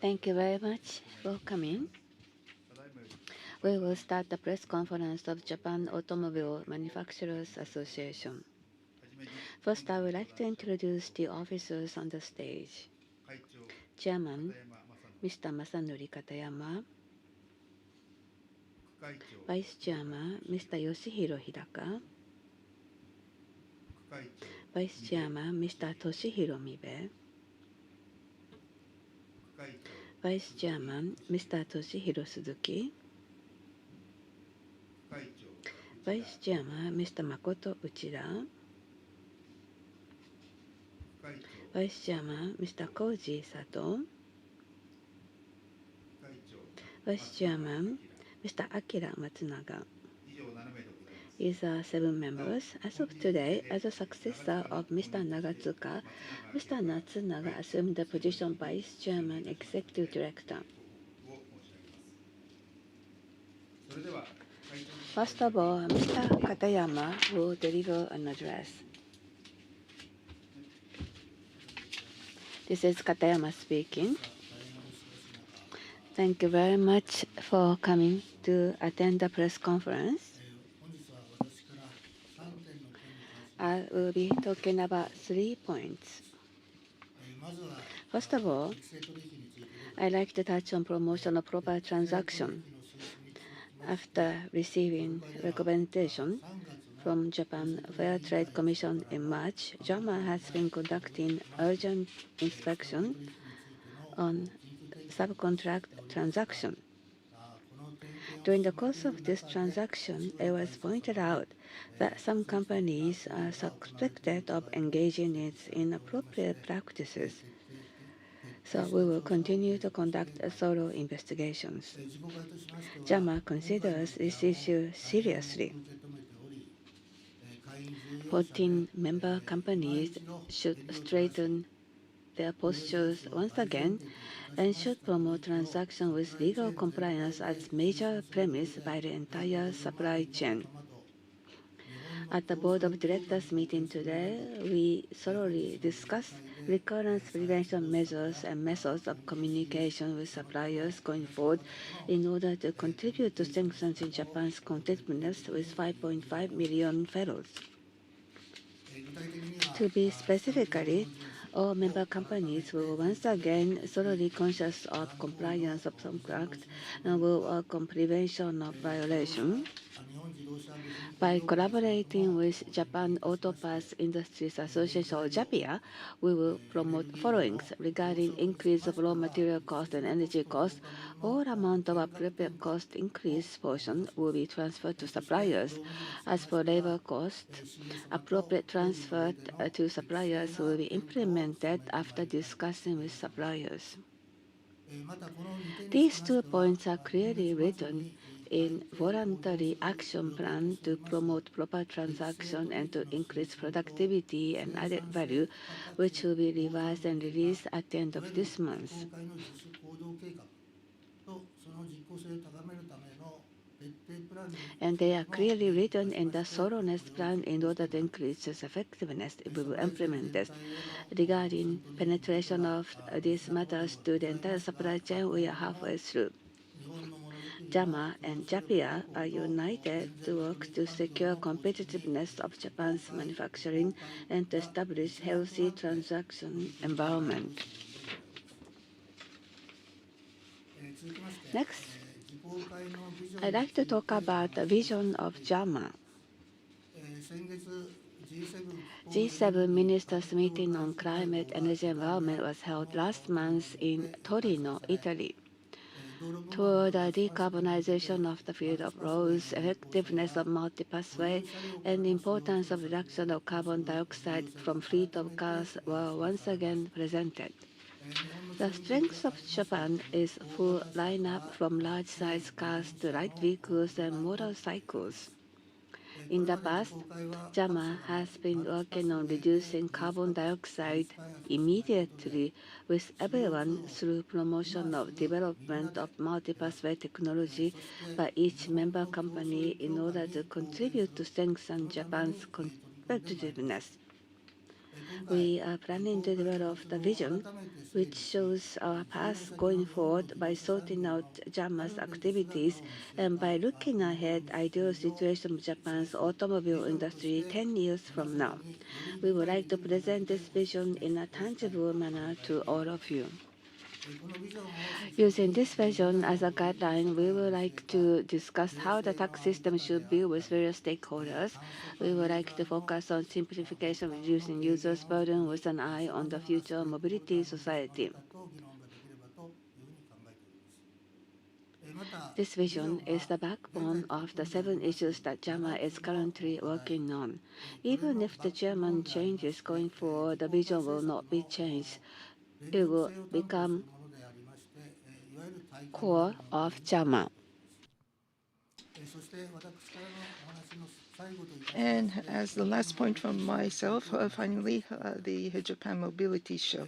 Thank you very much for coming. We will start the press conference of Japan Automobile Manufacturers Association. First, I would like to introduce the officers on the stage. Chairman, Mr. Masanori Katayama. Vice Chairman, Mr. Yoshihiro Hidaka. Vice Chairman, Mr. Toshihiro Mibe. Vice Chairman, Mr. Toshihiro Suzuki. Vice Chairman, Mr. Makoto Uchida. Vice Chairman, Mr. Koji Sato. Vice Chairman, Mr. Akira Matsunaga. These are 7 members. As of today, as a successor of Mr. Nagatsuka, Mr. Natsunaga assumed the position Vice Chairman Executive Director. First of all, Mr. Katayama will deliver an address. This is Katayama speaking. Thank you very much for coming to attend the press conference. I will be talking about 3 points. First of all, I'd like to touch on promotion of proper transaction. After receiving recommendation from Japan Fair Trade Commission in March, JAMA has been conducting urgent inspection on subcontract transaction. During the course of this transaction, it was pointed out that some companies are suspected of engaging in inappropriate practices. So we will continue to conduct thorough investigations. JAMA considers this issue seriously. 14 member companies should straighten their postures once again and should promote transaction with legal compliance as major premise by the entire supply chain. At the Board of Directors meeting today, we thoroughly discussed recurrence prevention measures and methods of communication with suppliers going forward in order to contribute to strengthening Japan's competitiveness with 5.5 million fellows. To be specifically, all member companies will once again thoroughly conscious of compliance of contract and will work on prevention of violation. By collaborating with Japan Auto Parts Industries Association or JAPIA, we will promote followings regarding increase of raw material cost and energy cost. All amount of appropriate cost increase portion will be transferred to suppliers. As for labor cost, appropriate transfer to suppliers will be implemented after discussing with suppliers. These 2 points are clearly written in voluntary action plan to promote proper transaction and to increase productivity and added value, which will be revised and released at the end of this month. And they are clearly written in the thoroughness plan in order to increase its effectiveness. We will implement this. Regarding penetration of these matters to the entire supply chain, we are halfway through. JAMA and JAPIA are united to work to secure competitiveness of Japan's manufacturing and to establish healthy transaction environment. Next, I'd like to talk about the vision of JAMA. G7 Ministers meeting on climate, energy, and environment was held last month in Torino, Italy. Toward the decarbonization of the field of roads, effectiveness of multi-pathway, and the importance of reduction of carbon dioxide from fleet of cars were once again presented. The strength of Japan is full lineup from large-size cars to light vehicles and motorcycles. In the past, JAMA has been working on reducing carbon dioxide immediately with everyone through promotion of development of multi-pathway technology by each member company in order to contribute to strengthen Japan's competitiveness. We are planning to develop the vision, which shows our path going forward by sorting out JAMA's activities and by looking ahead ideal situation of Japan's automobile industry 10 years from now. We would like to present this vision in a tangible manner to all of you. Using this vision as a guideline, we would like to discuss how the tax system should be with various stakeholders. We would like to focus on simplification, reducing users' burden with an eye on the future mobility society. This vision is the backbone of the 7 issues that JAMA is currently working on. Even if the chairman changes going forward, the vision will not be changed. It will become core of JAMA. And as the last point from myself, finally, the Japan Mobility Show.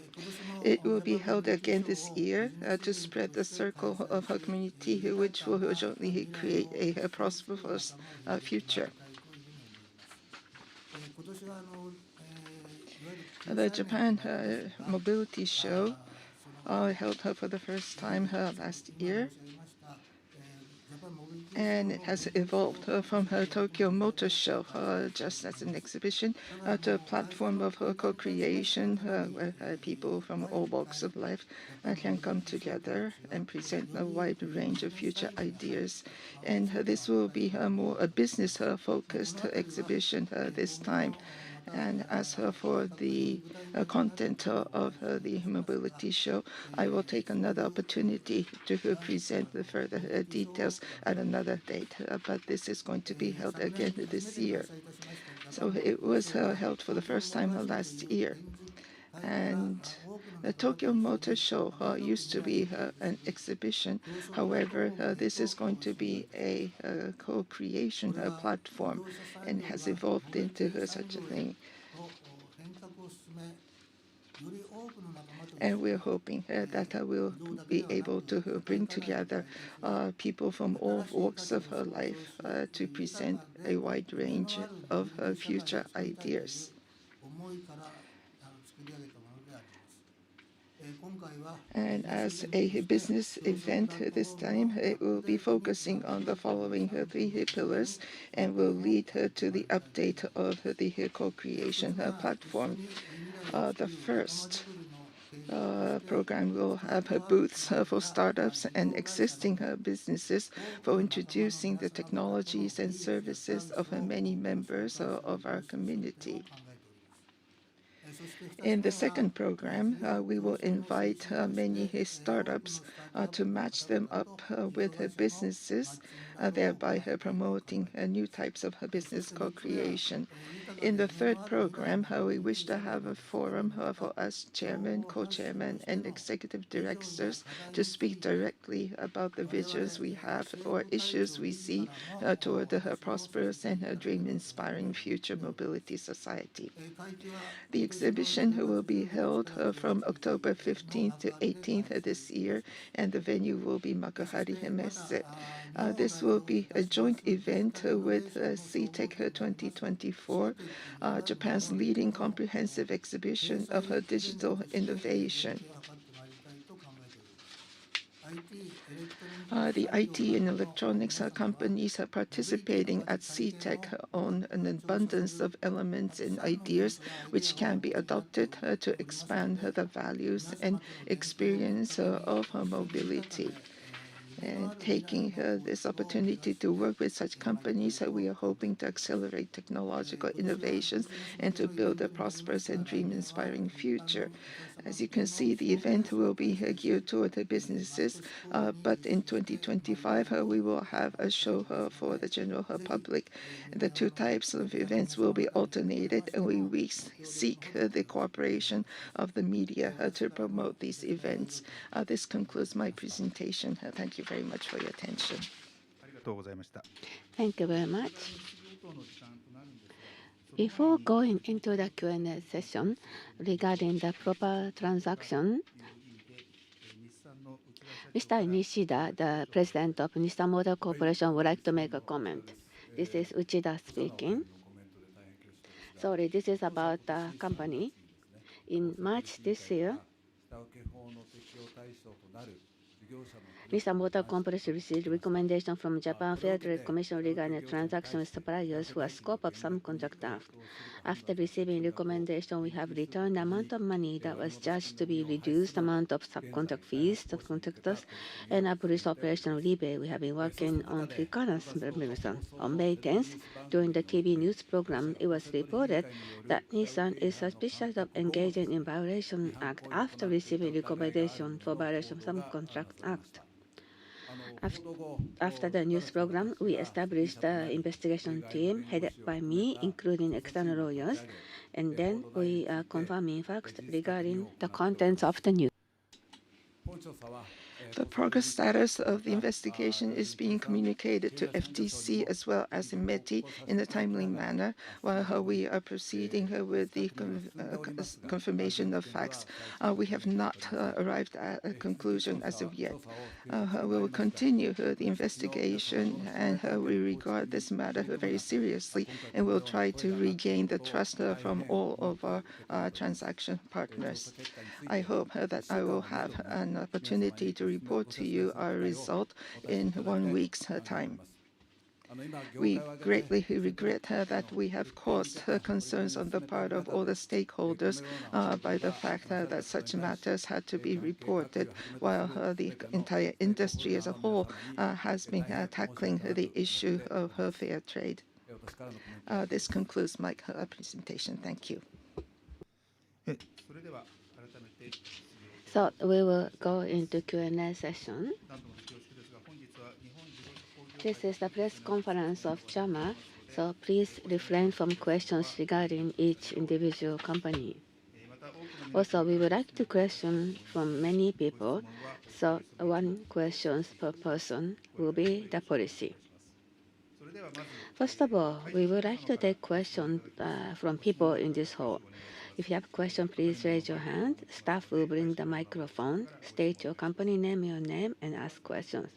It will be held again this year to spread the circle of a community which will jointly create a prosperous future. The Japan Mobility Show held for the first time last year, and it has evolved from a Tokyo Motor Show, just as an exhibition, to a platform of co-creation where people from all walks of life can come together and present a wide range of future ideas. And this will be more a business-focused exhibition this time. And as for the content of the mobility show, I will take another opportunity to present the further details at another date. But this is going to be held again this year. So it was held for the first time last year. And the Tokyo Motor Show used to be an exhibition. However, this is going to be a co-creation platform and has evolved into such a thing. And we're hoping that we'll be able to bring together people from all walks of her life to present a wide range of future ideas. And as a business event this time, it will be focusing on the following three pillars and will lead to the update of the co-creation platform. The first program will have booths for startups and existing businesses for introducing the technologies and services of many members of our community. In the second program, we will invite many startups to match them up with businesses, thereby promoting new types of business co-creation. In the third program, we wish to have a forum for us chairman, co-chairman, and executive directors to speak directly about the visions we have or issues we see toward a prosperous and dream-inspiring future mobility society. The exhibition will be held from October 15th to 18th this year, and the venue will be Makuhari Himese. This will be a joint event with CTEC 2024, Japan's leading comprehensive exhibition of digital innovation. The IT and electronics companies are participating at CTEC on an abundance of elements and ideas which can be adopted to expand the values and experience of mobility. And taking this opportunity to work with such companies, we are hoping to accelerate technological innovations and to build a prosperous and dream-inspiring future. As you can see, the event will be geared toward the businesses, but in 2025, we will have a show for the general public. The two types of events will be alternated, and we seek the cooperation of the media to promote these events. This concludes my presentation. Thank you very much for your attention. Thank you very much. Before going into the Q&A session regarding the proper transaction, Mr. Nishida, the president of Nissan Motor Corporation, would like to make a comment. This is Uchida speaking. Sorry, this is about the company. In March this year, Nissan Motor Corporation received recommendation from Japan Fair Trade Commission regarding a transaction with suppliers who are scope of semiconductor. After receiving recommendation, we have returned the amount of money that was judged to be reduced amount of subcontract fees, subcontractors, and a police operational rebate. We have been working on three columns. On May 10th, during the TV news program, it was reported that Nissan is suspicious of engaging in violation act after receiving recommendation for violation of Subcontract Act. After the news program, we established the investigation team headed by me, including external lawyers, and then we are confirming facts regarding the contents of the news. The progress status of the investigation is being communicated to FTC as well as METI in a timely manner, while we are proceeding with the confirmation of facts. We have not arrived at a conclusion as of yet. We will continue the investigation, and we regard this matter very seriously, and we'll try to regain the trust from all of our transaction partners. I hope that I will have an opportunity to report to you our result in 1 week's time. We greatly regret that we have caused concerns on the part of all the stakeholders by the fact that such matters had to be reported, while the entire industry as a whole has been tackling the issue of fair trade. This concludes my presentation. Thank you. So we will go into Q&A session. This is the press conference of JAMA, so please refrain from questions regarding each individual company. Also, we would like to question from many people, so one question per person will be the policy. First of all, we would like to take questions from people in this hall. If you have a question, please raise your hand. Staff will bring the microphone. State your company name, your name, and ask questions.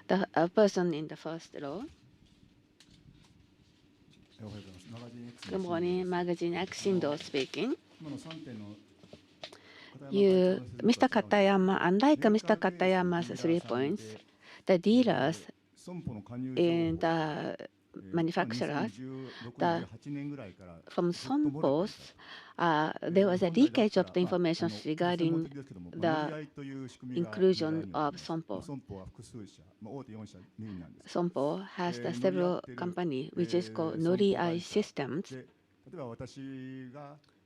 The person in the first row. Good morning, Magazine X Shindo speaking. Mr. Katayama, unlike Mr. Katayama's 3 points, the dealers in the manufacturers, from Sompo's, there was a leakage of the information regarding the inclusion of Sompo. Sompo has the several company which is called Nori Eye Systems.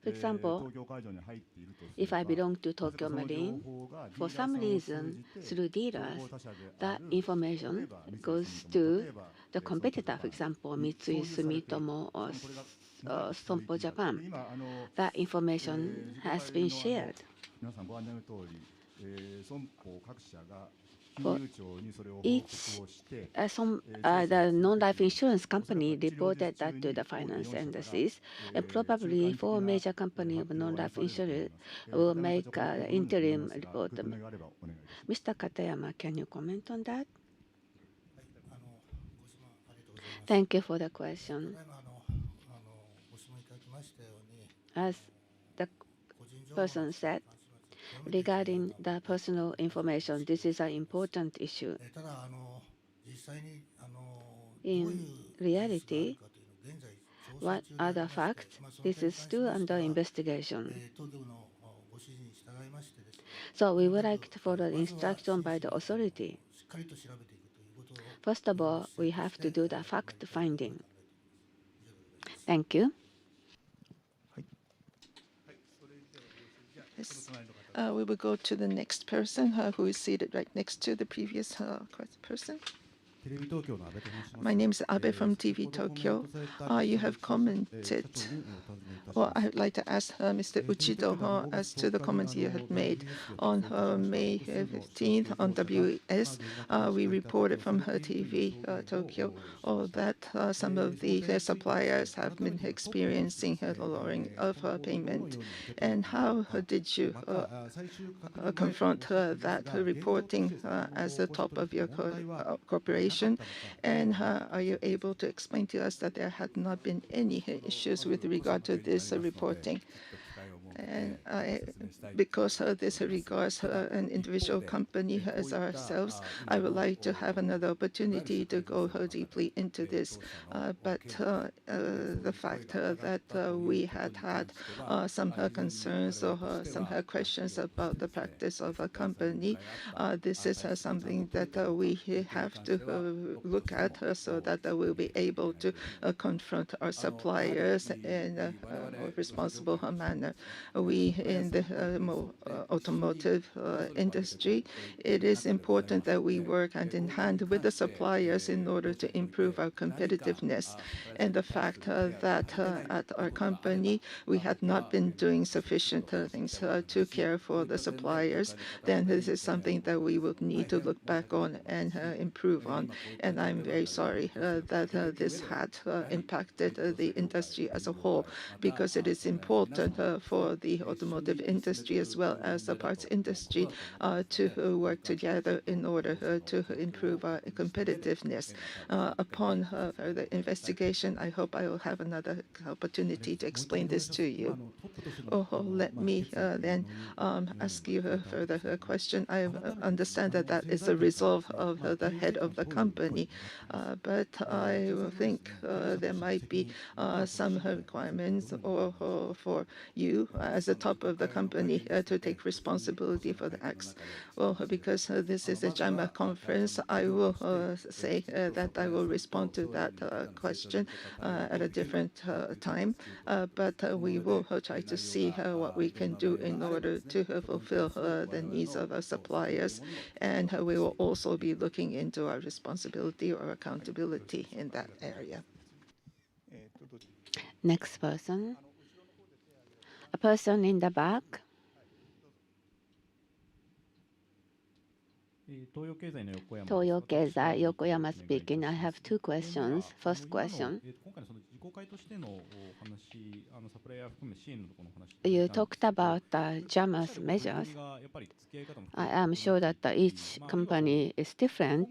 For example, if I belong to Tokyo Marine, for some reason, through dealers, that information goes to the competitor, for example, Mitsui Sumitomo or Sompo Japan. That information has been shared. For each, the non-life insurance company reported that to the finance indices, and probably 4 major companies of non-life insurance will make an interim report. Mr. Katayama, can you comment on that? Thank you for the question. As the person said, regarding the personal information, this is an important issue. In reality, what are the facts? This is still under investigation. So we would like to follow the instruction by the authority. First of all, we have to do the fact finding. Thank you. Yes. We will go to the next person who is seated right next to the previous person. My name is Abe from TV Tokyo. You have commented Well, I would like to ask Mr. Uchido as to the comments you had made on May 15th on WS. We reported from her TV Tokyo that some of the suppliers have been experiencing the lowering of payment. And how did you confront that reporting as the top of your corporation? And are you able to explain to us that there had not been any issues with regard to this reporting? And because this regards an individual company as ourselves, I would like to have another opportunity to go deeply into this. But the fact that we had some concerns or some questions about the practice of a company, this is something that we have to look at so that we'll be able to confront our suppliers in a more responsible manner. We in the automotive industry, it is important that we work hand in hand with the suppliers in order to improve our competitiveness. And the fact that at our company we had not been doing sufficient things to care for the suppliers, then this is something that we would need to look back on and improve on. And I'm very sorry that this had impacted the industry as a whole, because it is important for the automotive industry as well as the parts industry to work together in order to improve our competitiveness. Upon further investigation, I hope I will have another opportunity to explain this to you. Let me then ask you a further question. I understand that that is the resolve of the head of the company, but I think there might be some requirements for you as the top of the company to take responsibility for the acts. Well, because this is a JAMA conference, I will say that I will respond to that question at a different time. But we will try to see what we can do in order to fulfill the needs of our suppliers. And we will also be looking into our responsibility or accountability in that area. Next person. A person in the back. Toyo Keizai, Yokoyama speaking. I have two questions. First question. You talked about JAMA's measures. I am sure that each company is different.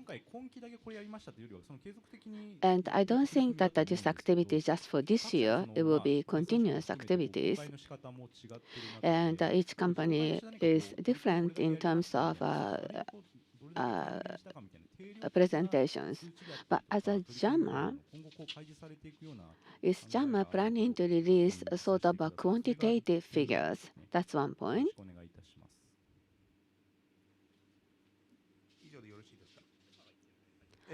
And I don't think that this activity is just for this year. It will be continuous activities. And each company is different in terms of presentations. But as a JAMA, is JAMA planning to release a sort of a quantitative figures? That's one point.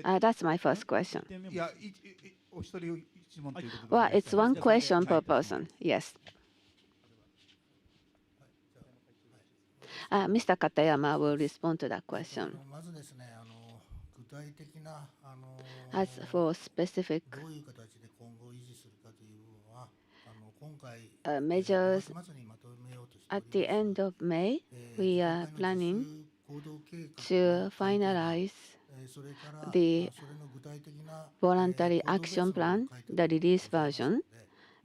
That's my first question. Well, it's one question per person. Yes. Mr. Katayama will respond to that question. As for specific measures, at the end of May, we are planning to finalize the voluntary action plan, the release version,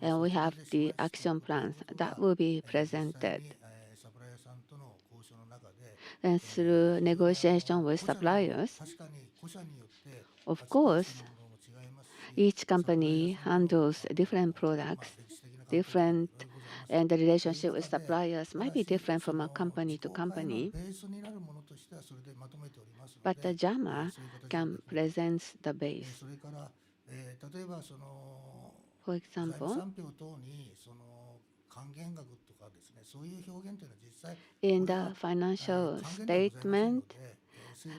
and we have the action plans that will be presented. And through negotiation with suppliers, of course, each company handles different products, different, and the relationship with suppliers might be different from a company to company. But the JAMA can present the base. For example, in the financial statement,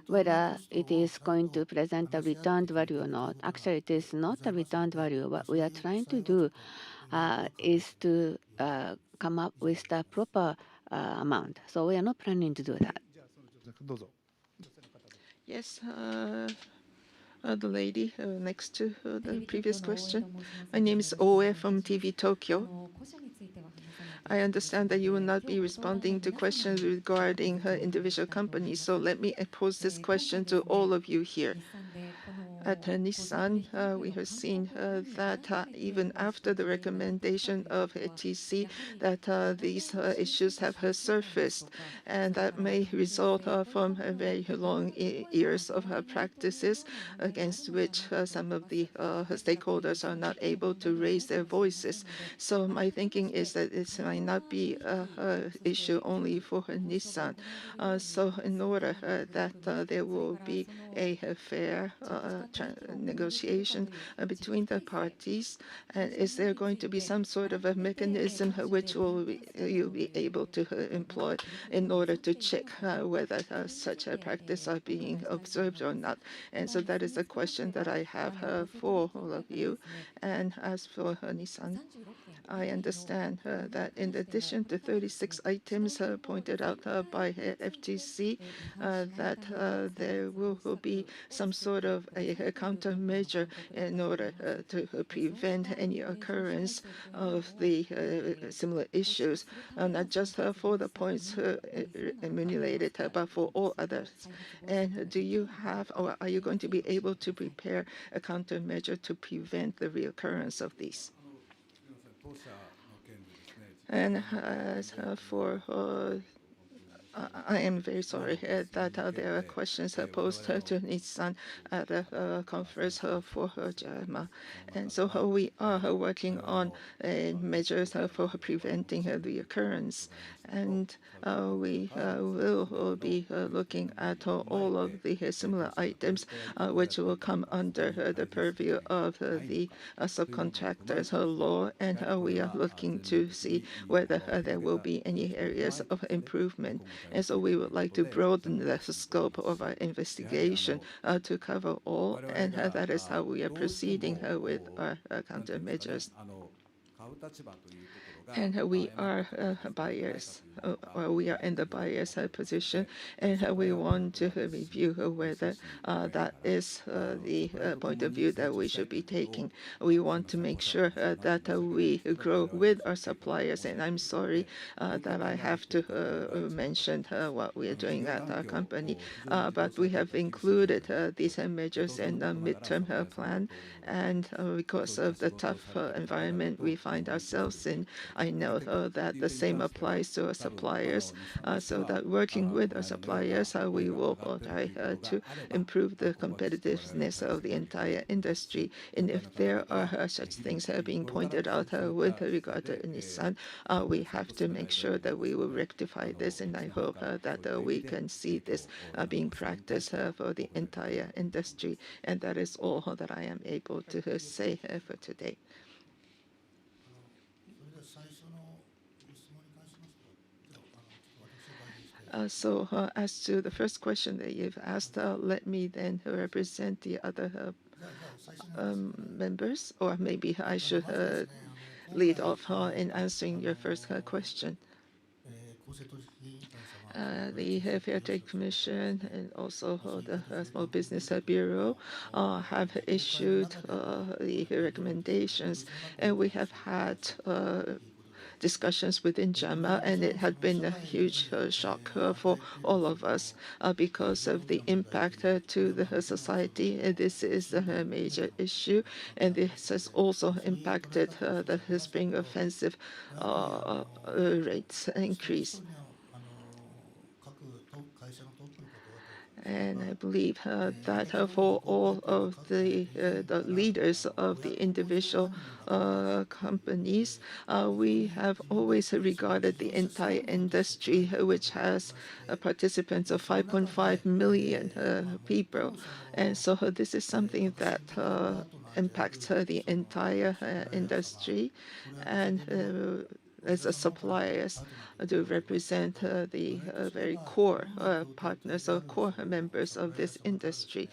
whether it is going to present a returned value or not. Actually, it is not a returned value. What we are trying to do is to come up with the proper amount. So we are not planning to do that. Yes, the lady next to the previous question. My name is Oe from TV Tokyo. I understand that you will not be responding to questions regarding individual companies, so let me pose this question to all of you here. At Nissan, we have seen that even after the recommendation of TC, that these issues have surfaced, and that may result from very long years of practices against which some of the stakeholders are not able to raise their voices. So my thinking is that it might not be an issue only for Nissan. So in order that there will be a fair negotiation between the parties, and is there going to be some sort of a mechanism which you'll be able to employ in order to check whether such a practice are being observed or not? And so that is a question that I have for all of you. And as for Nissan, I understand that in addition to 36 items pointed out by FTC, that there will be some sort of a countermeasure in order to prevent any occurrence of the similar issues, not just for the points emulated, but for all others. And do you have, or are you going to be able to prepare a countermeasure to prevent the reoccurrence of these? And as for I am very sorry that there are questions posed to Nissan at the conference for JAMA. And so we are working on measures for preventing the occurrence. And we will be looking at all of the similar items which will come under the purview of the subcontractors law. And we are looking to see whether there will be any areas of improvement. And so we would like to broaden the scope of our investigation to cover all, and that is how we are proceeding with our countermeasures. And we are buyers, or we are in the buyer's position, and we want to review whether that is the point of view that we should be taking. We want to make sure that we grow with our suppliers, and I'm sorry that I have to mention what we are doing at our company, but we have included these measures in the midterm plan, and because of the tough environment we find ourselves in, I know that the same applies to our suppliers, so that working with our suppliers, we will try to improve the competitiveness of the entire industry. And if there are such things being pointed out with regard to Nissan, we have to make sure that we will rectify this, and I hope that we can see this being practiced for the entire industry. And that is all that I am able to say for today. As to the first question that you've asked, let me then represent the other members, or maybe I should lead off in answering your first question. The Fair Trade Commission and also the Small Business Bureau have issued the recommendations, and we have had discussions within JAMA, and it had been a huge shock for all of us because of the impact to the society. This is a major issue, and this has also impacted the spring offensive rates increase. And I believe that for all of the leaders of the individual companies, we have always regarded the entire industry, which has participants of 5.5 million people. And so this is something that impacts the entire industry. And as a suppliers to represent the very core partners or core members of this industry,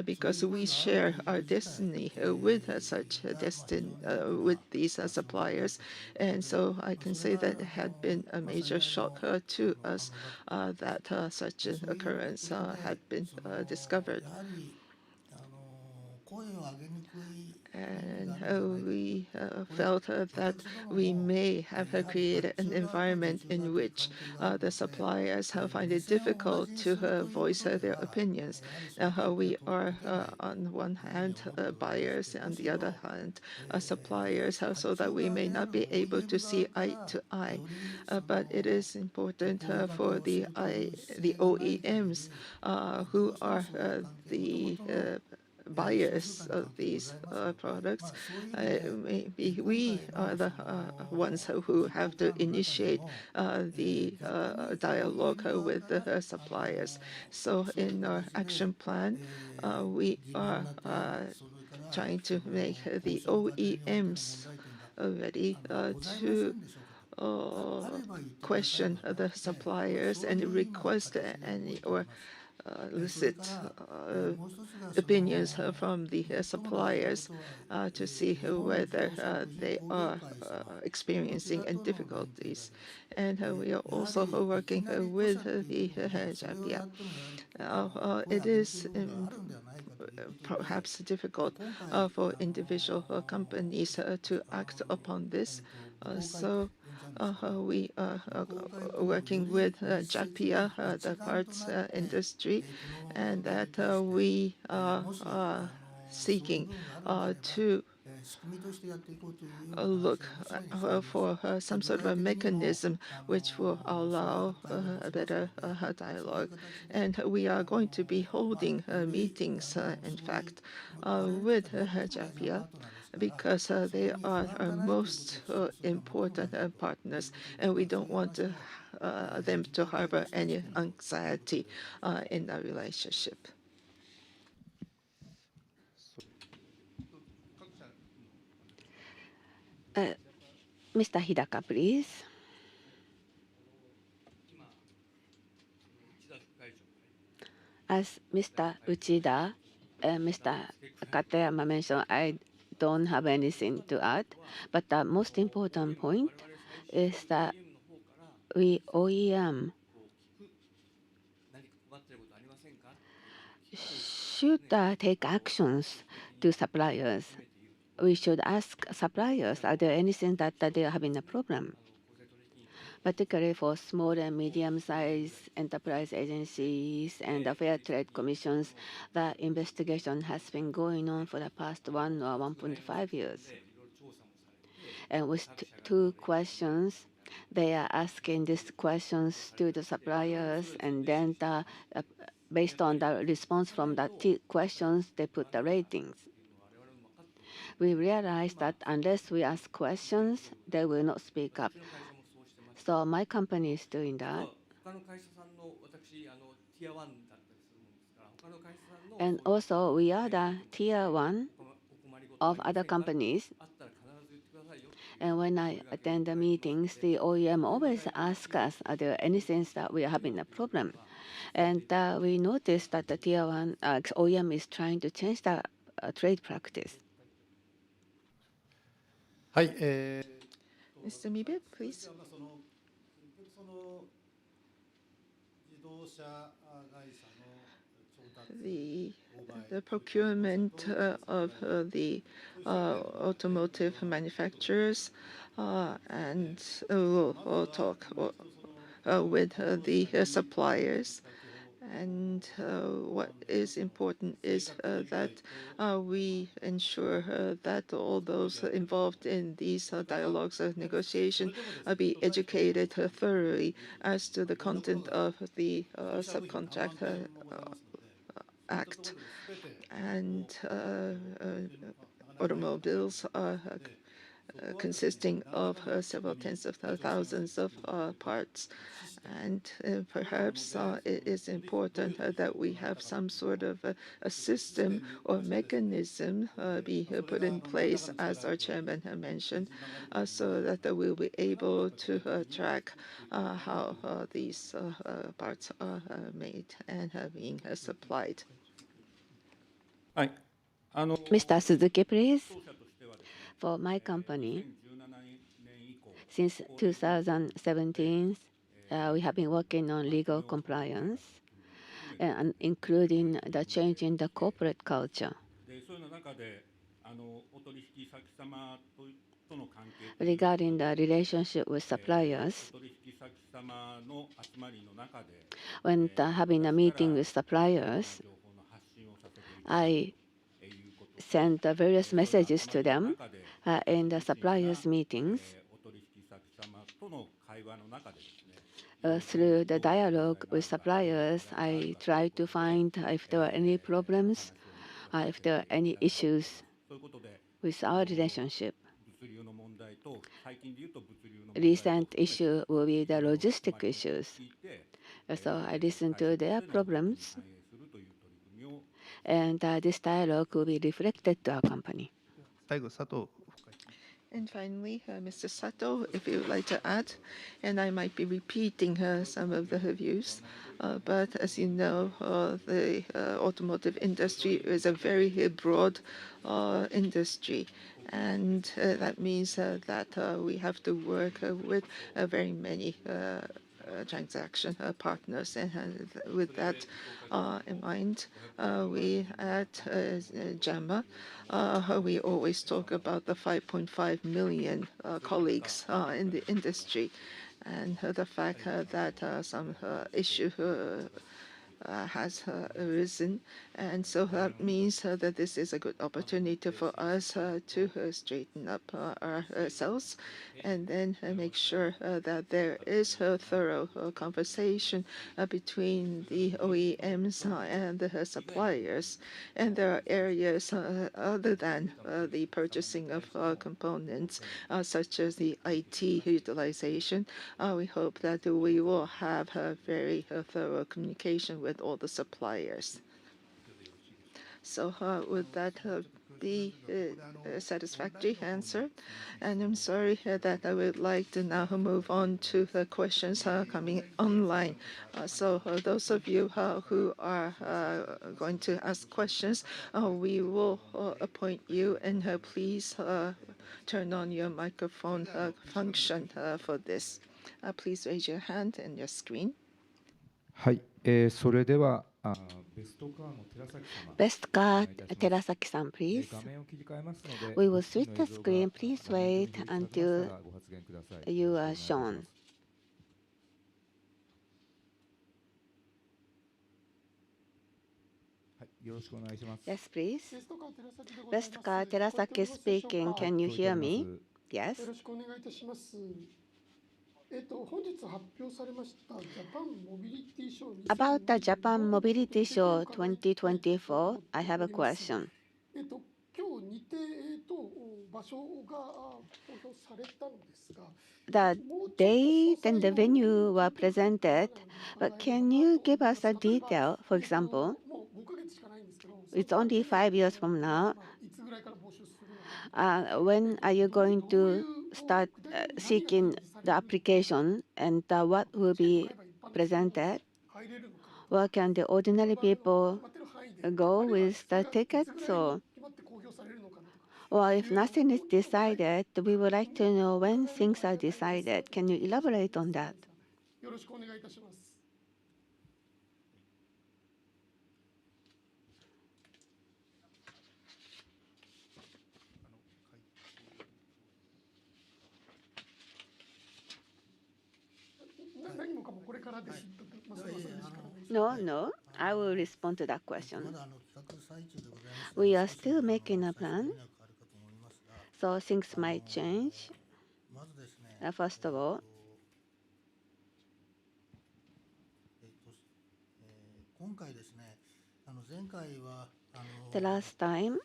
because we share our destiny with such with these suppliers. And so I can say that it had been a major shock to us that such an occurrence had been discovered. And we felt that we may have created an environment in which the suppliers find it difficult to voice their opinions. How we are, on one hand, buyers, on the other hand, suppliers, so that we may not be able to see eye to eye. But it is important for the OEMs who are the buyers of these products. Maybe we are the ones who have to initiate the dialogue with the suppliers. So in our action plan, we are trying to make the OEMs ready to question the suppliers and request any or elicit opinions from the suppliers to see whether they are experiencing any difficulties. And we are also working with the JAPIA. It is perhaps difficult for individual companies to act upon this. So we are working with JAPIA, the parts industry, and that we are seeking to look for some sort of a mechanism which will allow a better dialogue. And we are going to be holding meetings, in fact, with JAPIA because they are our most important partners, and we don't want them to harbor any anxiety in our relationship. Mr. Hidaka, please. As Mr. Uchida and Mr. Katayama mentioned, I don't have anything to add, but the most important point is that we OEM should take actions to suppliers. We should ask suppliers, are there anything that they are having a problem? Particularly for small and medium-sized enterprise agencies and the fair trade commissions, the investigation has been going on for the past 1 or 1.5 years. And with two questions, they are asking these questions to the suppliers, and then based on the response from the two questions, they put the ratings. We realize that unless we ask questions, they will not speak up. So my company is doing that. And also, we are the tier one of other companies. And when I attend the meetings, the OEM always asks us, are there anything that we are having a problem? And we noticed that the tier one OEM is trying to change the trade practice. Mr. Mibe, please. The, the procurement of the automotive manufacturers, and we'll talk with the suppliers. And what is important is that we ensure that all those involved in these dialogues of negotiation be educated thoroughly as to the content of the subcontract act. And automobiles are consisting of several tens of thousands of parts. And perhaps it is important that we have some sort of a system or mechanism be put in place, as our chairman had mentioned, so that we'll be able to track how these parts are made and being supplied. Mr. Suzuki, please. For my company, since 2017, we have been working on legal compliance, and including the change in the corporate culture. regarding the relationship with suppliers. When having a meeting with suppliers, I sent various messages to them in the suppliers meetings. Through the dialogue with suppliers, I try to find if there are any problems, if there are any issues with our relationship. Recent issue will be the logistic issues. So I listen to their problems, and this dialogue will be reflected to our company. 最後、佐藤副会長。 And finally, Mr. Sato, if you would like to add, and I might be repeating some of the views, but as you know, the automotive industry is a very broad industry, and that means that we have to work with very many transaction partners. And with that in mind, we at JAMA, we always talk about the 5.5 million colleagues in the industry, and the fact that some issue has arisen. And so that means that this is a good opportunity for us to straighten up ourselves and then make sure that there is a thorough conversation between the OEMs and the suppliers. And there are areas other than the purchasing of components, such as the IT utilization. We hope that we will have a very thorough communication with all the suppliers. So would that be a satisfactory answer? And I'm sorry that I would like to now move on to the questions coming online. So those of you who are going to ask questions, we will appoint you, and please turn on your microphone function for this. Please raise your hand and your screen. はい、それではベストカーの寺崎様。 Best card, Terasaki-san, で please. 画面を切り替えますので、 We will ご質疑 switch の the 映像が screen. Please 画面 wait 上表示されました until らご発言ください。 you よろ are しくお願いいたし shown. ます。はい、よろしくお願いします。 Yes, please. Best card, Terasaki speaking. Can you hear me? Yes. よろしくお願いいたします。本日発表されましたジャパンモビリティショー About the Japan Mobility Show 2024 2024, I have a question. 今日日程と場所が公表されたのですが、 The date and the venue were presented, but can you give us a detail? For example, もう5ヶ月しかないんですけど、 it's only 5 years from now. いつぐらいから募集するのか、 When are you going to start seeking the application, and what will be presented? 入れるのか、 Where can the ordinary people 決まってる範囲で、 go with the tickets? いつぐらいに決まって公表されるのかとか。 Or if nothing is decided, we would like to know when things are decided. Can you elaborate on that? よろしくお願いいたします。何もかもこれからです。No, no. I will respond to that question. We are still making a plan, so things might change. First of all, the last time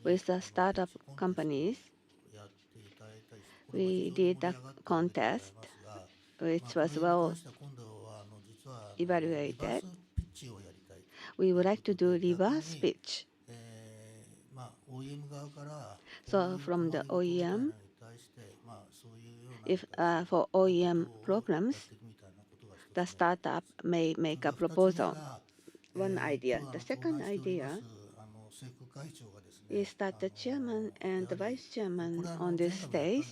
with the startup companies, we did a contest which was well evaluated. We would like to do reverse pitch. So from the OEM, if for OEM programs, the startup may make a proposal. One idea. The second idea is that the chairman and the vice chairman on this stage,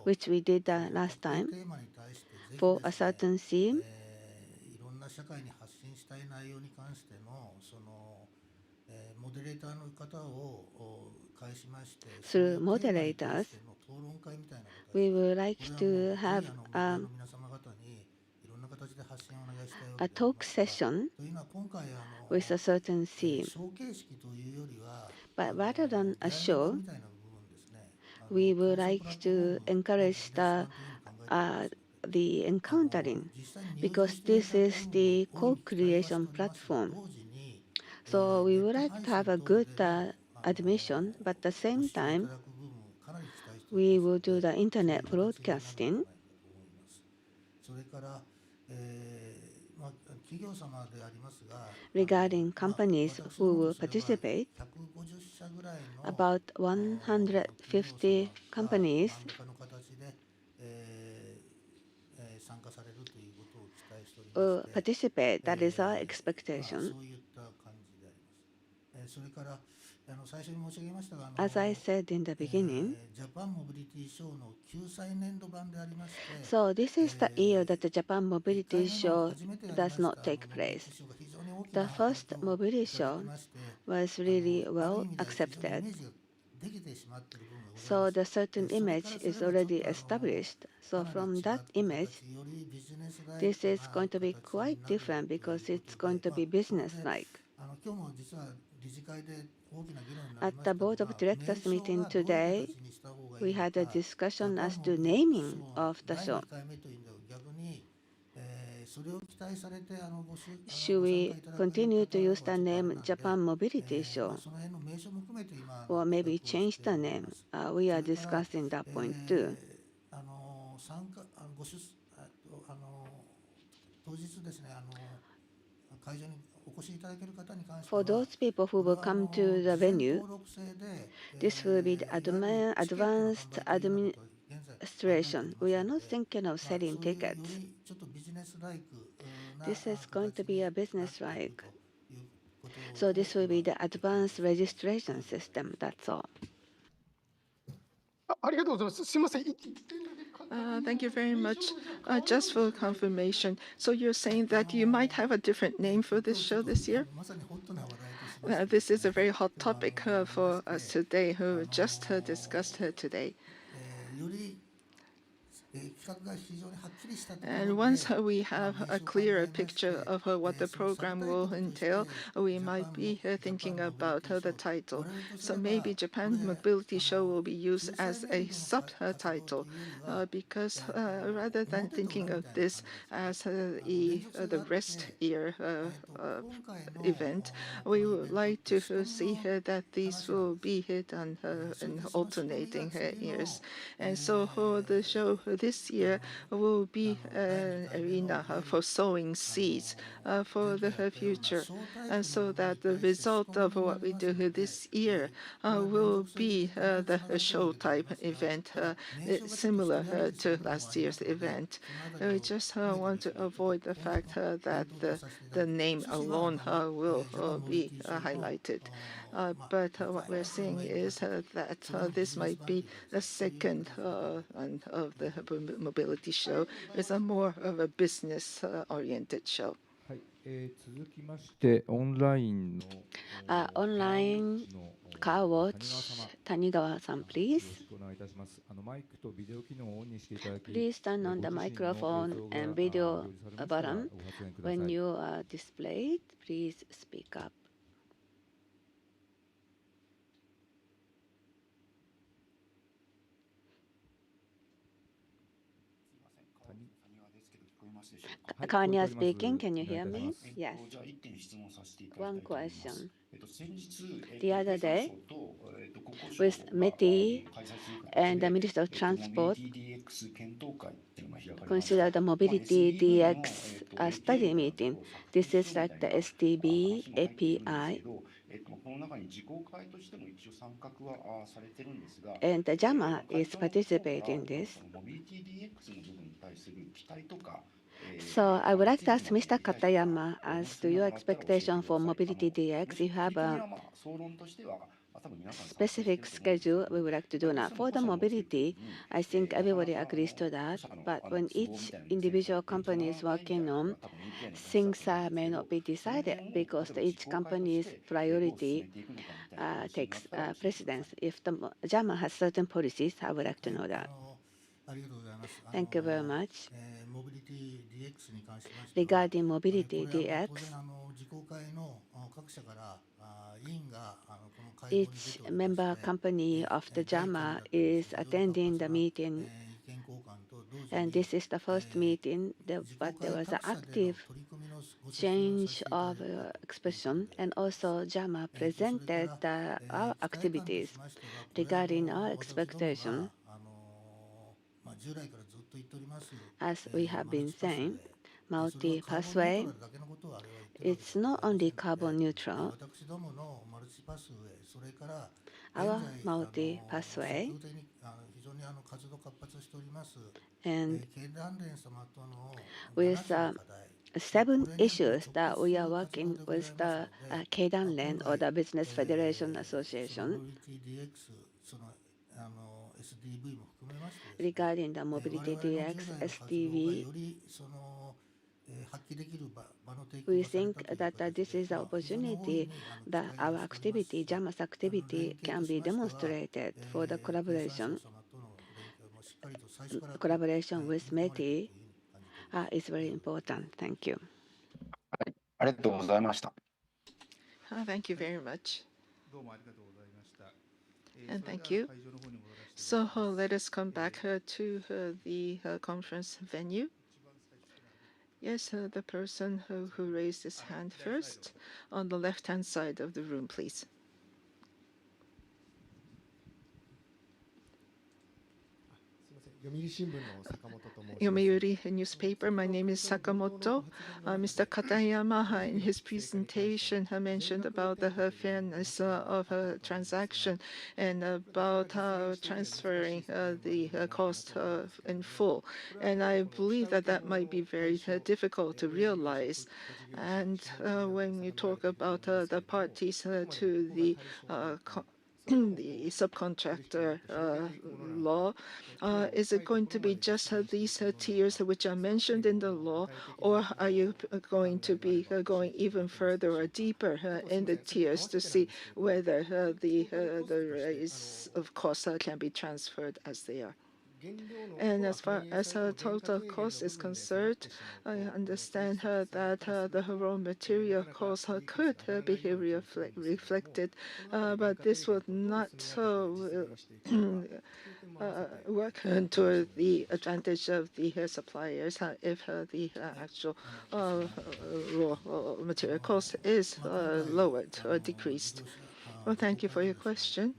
which we did last time, for a certain theme, through moderators, we would like to have a talk session with a certain theme. But rather than a show, we would like to encourage the encountering, because this is the co-creation platform. So we would like to have a good admission, but at the same time, we will do the internet broadcasting regarding companies who will participate. About 150 companies will participate. That is our expectation. As I said in the beginning, so this is the year that the Japan Mobility Show does not take place. The first mobility show was really well accepted. So the certain image is already established. So from that image, this is going to be quite different because it's going to be business-like. At the board of directors meeting today, we had a discussion as to naming of the show. Should we continue to use the name Japan Mobility Show, or maybe change the name? We are discussing that point too. For those people who will come to the venue, this will be the advanced administration. We are not thinking of selling tickets. This is going to be a business-like. So this will be the advanced registration system. That's all. ありがとうございます。すみません。一点だけ確認 Thank you very 名 much. 称じゃ変わるんです Just か for confirmation, so you're saying that you might have a different name for this show this year? This is a very hot topic for us today, who just discussed today. And once we have a clearer picture of what the program will entail, we might be thinking about the title. So maybe Japan Mobility Show will be used as a subtitle, because rather than thinking of this as the rest year event, we would like to see that these will be done in alternating years. And so for the show this year will be an arena for sowing seeds for the future, and so that the result of what we do this year will be the show type event, similar to last year's event. We just want to avoid the fact that the name alone will be highlighted. But what we're saying is that this might be the second of the mobility show. It's a more of a business-oriented show. はい、続きましてオンラインの Online car watch, Tanigawa-san, よ please. ろしくお願いいたします。マイクとビデオ機能をオンにしていただき、 Please turn on the ご自身の映 microphone 像が and video 表示されましたら button. ご発言くださ When い。 you are displayed, please speak up. はい、 Kanya 聞こえており speaking. ます。 Can you お願い hear いたし me? ます。 Yes. じゃあ1点質問させていただき One たいと思います。 question. 先日、 The other day, 国交省 with が METI 開催する形 and で the Minister of モビ Transport リティ DX 検討会っていうのが開かれました。 consider the mobility SDV の DX study meeting. This is like the STB 話も入っているんですけ API, ど、この中に自公会としても一応参画はされてるんですが、 and the JAMA 会 is 長の方から participating in this. そのモビリティ DX の部分に対する期待とか、 So I would like to ask Mr. Katayama as to your expectation for mobility DX. You have 的にはまあ総論としては specific schedule we would like to do now. For the mobility, I think everybody agrees to that. But when each individual company is working on, things may not be decided because each company's priority takes precedence. If the JAMA has certain policies, I would like to know that. Thank you very much. モビリティ DX に関しましては、Regarding こ mobility れ当 DX, 然自公会の各社から委員がこの会合に出 each ておりまし member て、company of the 第1回目 JAMA だったんです is が、非常に活 attending 発 the な meeting, 意見交換と同時 and に this is the first meeting, 自公 but there 会 was an 各社での active 取り組みのご説明をさ change せていただい of るということ expression, で、 and also JAMA それか presented ら our 期待感と activities しましては、これ regarding our 私ども expectation. が従来からずっと言っております、As we have マル been チパスウェ saying, イ、それはカーボンニュート multi-pathway, ラルだけのことをあれは言ってるわけ it's ではご not ざいませ only んので、carbon neutral. 私どものマルチパスウェイ、それから現 Our 在積 multi-pathway 極的に非常に活動活発しております、and 経団連様との with 7つの課題、 seven これに issues 直 that we are 結活動 working でござい with ます the ので、Keidanren 今 or 回、 the Business Federation その Association モビリティ DX、そのSDV も含めましてですね、 regarding the 我 mobility 々の DX 従来の活動が SDV. より発揮できる場の提供 We がされ think たという that 形 this で、 is the 非常に大い opportunity に期 that 待 our をしております activity, し、 JAMA's 連 activity 携 can とし be ましては、 demonstrated for the 経産省 collaboration. 様との連携もしっかりと最初から Collaboration 組 with み込まれている METI というふうに感じております。 is very important. Thank you. ありがとうございました。Thank you very much. どうもありがとうございました。And それで thank は you. 会場の方に戻らせていた So だきます。 let us come back to the conference venue. 一番最初から Yes, the person who raised his hand first on the left-hand side of the room, please. すみません、読売新聞の坂本と申します。 Yomiuri newspaper. My name is Sakamoto. Mr. Katayama, in his presentation, mentioned about the fairness of a transaction and about transferring the cost in full. And I believe that that might be very difficult to realize. And when you talk about the parties to the the subcontractor law, is it going to be just these tiers which are mentioned in the law, or are you going to be going even further or deeper in the tiers to see whether the rise of costs can be transferred as they are? And as far as total cost is concerned, I understand that the raw material cost could be reflected, but this would not work toward the advantage of the suppliers if the actual raw material cost is lowered or decreased. Well, thank you for your question.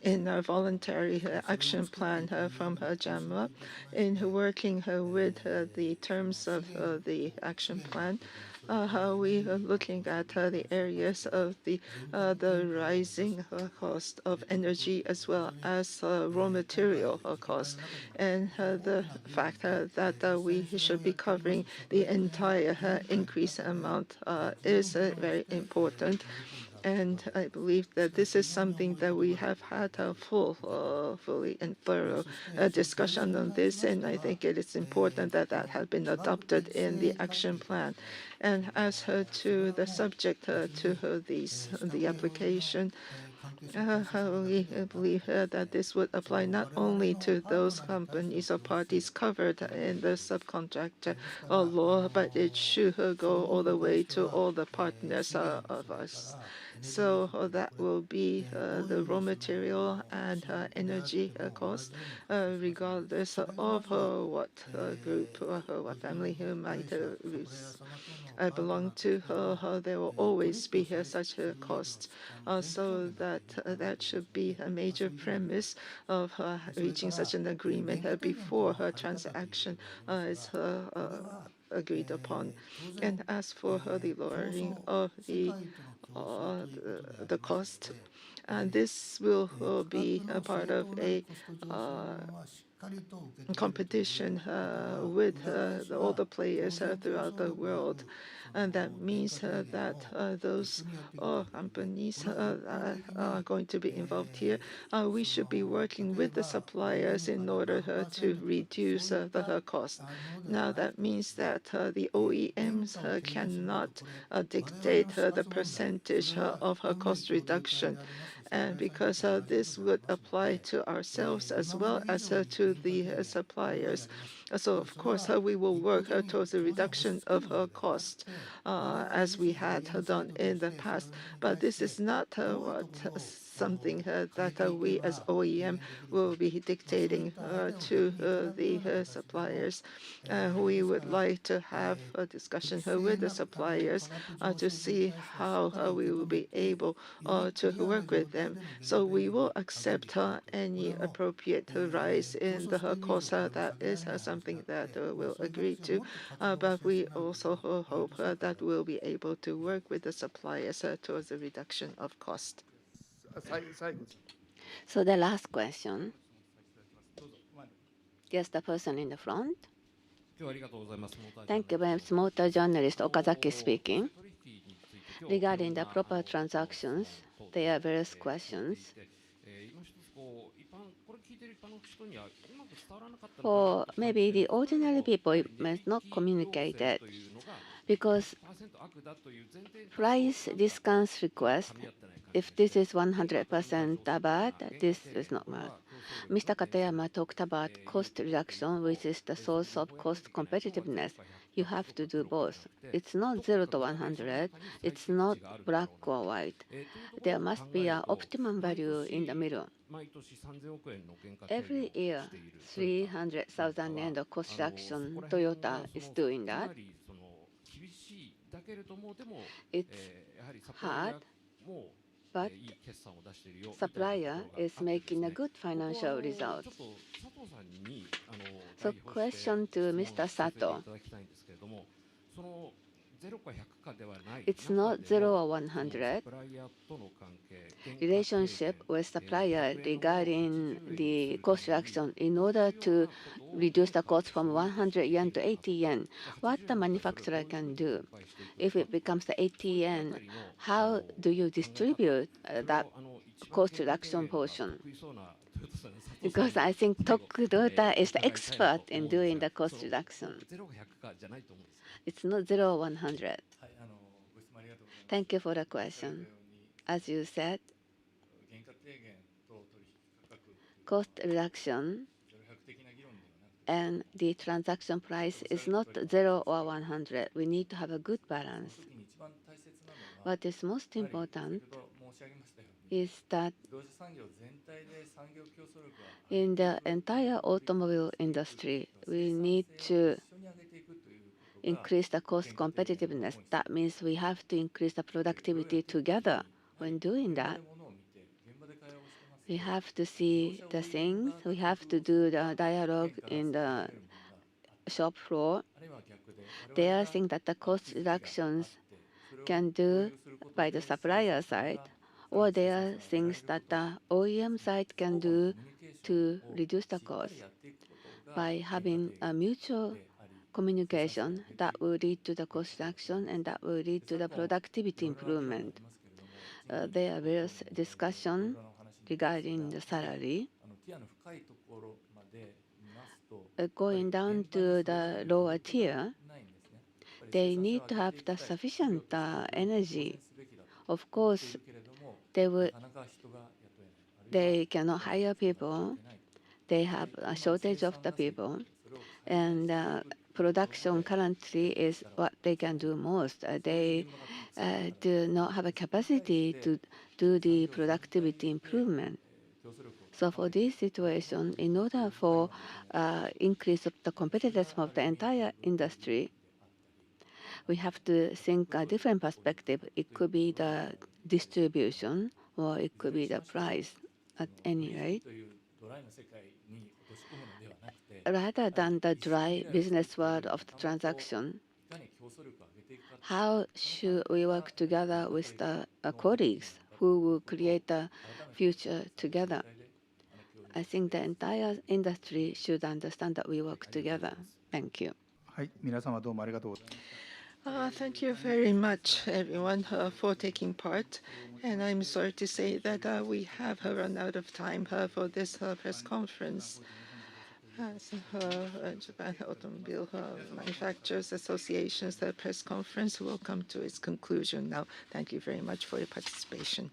In our voluntary action plan from JAMA, in working with the terms of the action plan, we are looking at the areas of the rising cost of energy as well as raw material cost, and the fact that we should be covering the entire increase amount is very important. And I believe that this is something that we have had a fully and thorough discussion on this, and I think it is important that that has been adopted in the action plan. And as to the subject to the application, we believe that this would apply not only to those companies or parties covered in the subcontractor law, but it should go all the way to all the partners of us. So that will be the raw material and energy cost, regardless of what group or what family you might belong to. There will always be such a cost. So that should be a major premise of reaching such an agreement before a transaction is agreed upon. And as for the lowering of the cost, and this will be a part of a competition with all the players throughout the world. And that means that those companies are going to be involved here. We should be working with the suppliers in order to reduce the cost. Now, that means that the OEMs cannot dictate the percentage of cost reduction. And because this would apply to ourselves as well as to the suppliers. So, of course, we will work towards the reduction of cost as we had done in the past. But this is not something that we as OEM will be dictating to the suppliers. We would like to have a discussion with the suppliers to see how we will be able to work with them. So we will accept any appropriate rise in the cost. That is something that we'll agree to. But we also hope that we'll be able to work with the suppliers towards the reduction of cost. So the last question. Yes, the person in the front. Thank you very much. Motor journalist Okazaki speaking. Regarding the proper transactions, there are various questions. For maybe the ordinary people, it may not communicate it because price discounts request, if this is 100% bad, this is not bad. Mr. Katayama talked about cost reduction, which is the source of cost competitiveness. You have to do both. It's not 0 to 100. It's not black or white. There must be an optimum value in the middle. Every year, 300,000 yen of cost reduction, Toyota is doing that. It's hard, but supplier is making a good financial result. So question to Mr. Sato. It's not 0 or 100. Relationship with supplier regarding the cost reduction in order to reduce the cost from 100 yen to 80 yen. What the manufacturer can do? If it becomes the 80 yen, how do you distribute that cost reduction portion? Because I think Toyota is the expert in doing the cost reduction. It's not 0 or 100. Thank you for the question. As you said, cost reduction and the transaction price is not 0 or 100. We need to have a good balance. What is most important is that in the entire automobile industry, we need to increase the cost competitiveness. That means we have to increase the productivity together. When doing that, we have to see the things. We have to do the dialogue in the shop floor. There are things that the cost reductions can do by the supplier side, or there are things that the OEM side can do to reduce the cost. By having a mutual communication, that will lead to the cost reduction and that will lead to the productivity improvement. There are various discussions regarding the salary. Going down to the lower tier, they need to have the sufficient energy. Of course, they cannot hire people. They have a shortage of the people, and production currently is what they can do most. They do not have a capacity to do the productivity improvement. So for this situation, in order for increase of the competitiveness of the entire industry, we have to think a different perspective. It could be the distribution or it could be the price at any rate. Rather than the dry business world of the transaction, how should we work together with the colleagues who will create the future together? I think the entire industry should understand that we work together. Thank you. はい、皆様どうもありがとうございました。Thank you very much, everyone, for taking part. And I'm sorry to say that we have run out of time for this press conference. Japan Automobile Manufacturers Association's press conference will come to its conclusion now. Thank you very much for your participation.